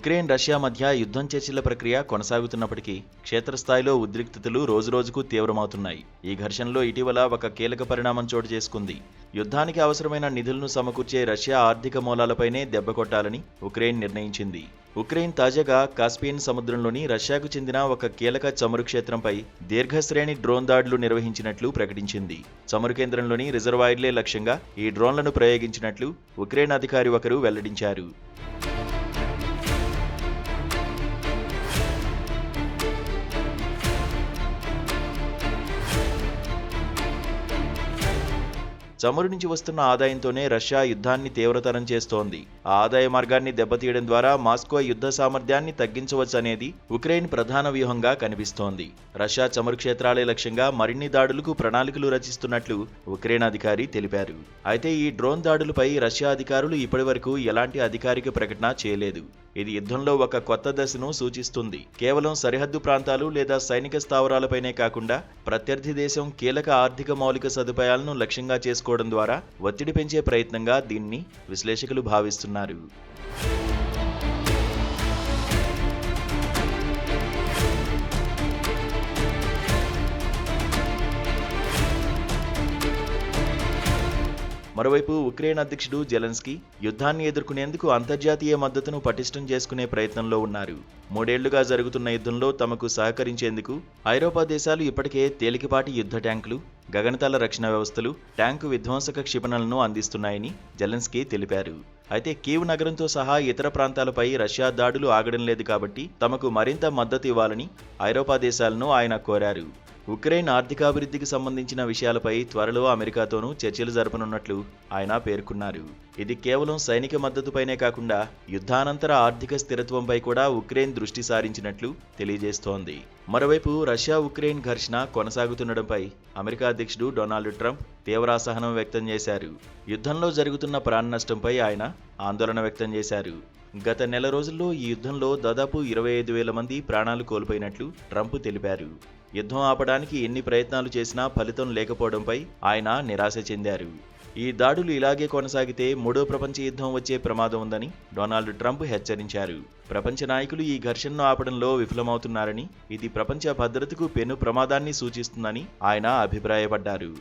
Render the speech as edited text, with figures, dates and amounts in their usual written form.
Ukraine Russia మధ్య యుద్ధం చర్చల ప్రక్రియ కొనసాగుతున్నప్పటికీ క్షేత్రస్థాయిలో ఉద్రిక్తతలు రోజురోజుకు తీవ్రమవుతున్నాయి. ఈ ఘర్షణలో ఇటీవల ఒక కీలక పరిణామం చోటు చేసుకుంది. యుద్ధానికి అవసరమైన నిధులను సమకూర్చే రష్యా ఆర్థిక మూలాలపైనే దెబ్బ కొట్టాలని ఉక్రెయిన్ నిర్ణయించింది. ఉక్రెయిన్ తాజాగా కాస్పియన్ సముద్రంలోని రష్యాకు చెందిన ఒక కీలక చమురు క్షేత్రంపై దీర్ఘశ్రేణి డ్రోన్ దాడులు నిర్వహించినట్లు ప్రకటించింది. చమురు కేంద్రంలోని రిజర్వాయర్లే లక్ష్యంగా ఈ డ్రోన్లను ప్రయోగించినట్లు ఉక్రెయిన్ అధికారి ఒకరు వెల్లడించారు. చమురు నుంచి వస్తున్న ఆదాయంతోనే రష్యా యుద్ధాన్ని తీవ్రతరం చేస్తోంది. ఆ ఆదాయ మార్గాన్ని దెబ్బతీయడం ద్వారా మాస్కో యుద్ధ సామర్థ్యాన్ని తగ్గించవచ్చనేది ఉక్రెయిన్ ప్రధాన వ్యూహంగా కనిపిస్తోంది. రష్యా చమురు క్షేత్రాలే లక్ష్యంగా మరిన్ని దాడులకు ప్రణాళికలు రచిస్తున్నట్లు ఉక్రెయిన్ అధికారి తెలిపారు. అయితే ఈ డ్రోన్ దాడులపై రష్యా అధికారులు ఇప్పటివరకు ఎలాంటి అధికారిక ప్రకటన చేయలేదు. ఇది యుద్ధంలో ఒక కొత్త దశను సూచిస్తుంది. కేవలం సరిహద్దు ప్రాంతాలు లేదా సైనిక స్థావరాలపైనే కాకుండా ప్రత్యర్థి దేశం కీలక ఆర్థిక మౌలిక సదుపాయాలను లక్ష్యంగా చేసుకోవడం ద్వారా ఒత్తిడి పెంచే ప్రయత్నంగా దీన్ని విశ్లేషకులు భావిస్తున్నారు. మరోవైపు ఉక్రెయిన్ అధ్యక్షుడు జెలెన్స్కీ యుద్ధాన్ని ఎదుర్కొనేందుకు అంతర్జాతీయ మద్దతును పటిష్టం చేసుకునే ప్రయత్నంలో ఉన్నారు. 3 ఏళ్లుగా జరుగుతున్న యుద్ధంలో తమకు సహకరించేందుకు ఐరోపా దేశాలు ఇప్పటికే తేలికపాటి యుద్ధ ట్యాంకులు, గగనతల రక్షణ వ్యవస్థలు, ట్యాంకు విధ్వంసక క్షిపణులను అందిస్తున్నాయని జెలెన్స్కీ తెలిపారు. అయితే కీవ్ నగరంతో సహా ఇతర ప్రాంతాలపై రష్యా దాడులు ఆగడం లేదు కాబట్టి తమకు మరింత మద్దతు ఇవ్వాలని ఐరోపా దేశాలను ఆయన కోరారు. ఉక్రెయిన్ ఆర్థికాభివృద్ధికి సంబంధించిన విషయాలపై త్వరలో అమెరికాతోనూ చర్చలు జరపనున్నట్లు ఆయన పేర్కొన్నారు. ఇది కేవలం సైనిక మద్దతుపైనే కాకుండా యుద్ధానంతర ఆర్థిక స్థిరత్వంపై కూడా ఉక్రెయిన్ దృష్టి సారించినట్లు తెలియజేస్తోంది. మరోవైపు రష్యా ఉక్రెయిన్ ఘర్షణ కొనసాగుతుండటంపై అమెరికా అధ్యక్షుడు డొనాల్డ్ ట్రంప్ తీవ్ర అసహనం వ్యక్తం చేశారు. యుద్ధంలో జరుగుతున్న ప్రాణ నష్టంపై ఆయన ఆందోళన వ్యక్తం చేశారు. గత నెల రోజుల్లో ఈ యుద్ధంలో దాదాపు 25,000 మంది ప్రాణాలు కోల్పోయినట్లు ట్రంప్ తెలిపారు. యుద్ధం ఆపడానికి ఎన్ని ప్రయత్నాలు చేసినా ఫలితం లేకపోవడంపై ఆయన నిరాశ చెందారు. ఈ దాడులు ఇలాగే కొనసాగితే 3వ ప్రపంచ యుద్ధం వచ్చే ప్రమాదం ఉందని డొనాల్డ్ ట్రంప్ హెచ్చరించారు. ప్రపంచ నాయకులు ఈ ఘర్షణను ఆపడంలో విఫలమవుతున్నారని, ఇది ప్రపంచ భద్రతకు పెను ప్రమాదాన్ని సూచిస్తుందని ఆయన అభిప్రాయపడ్డారు.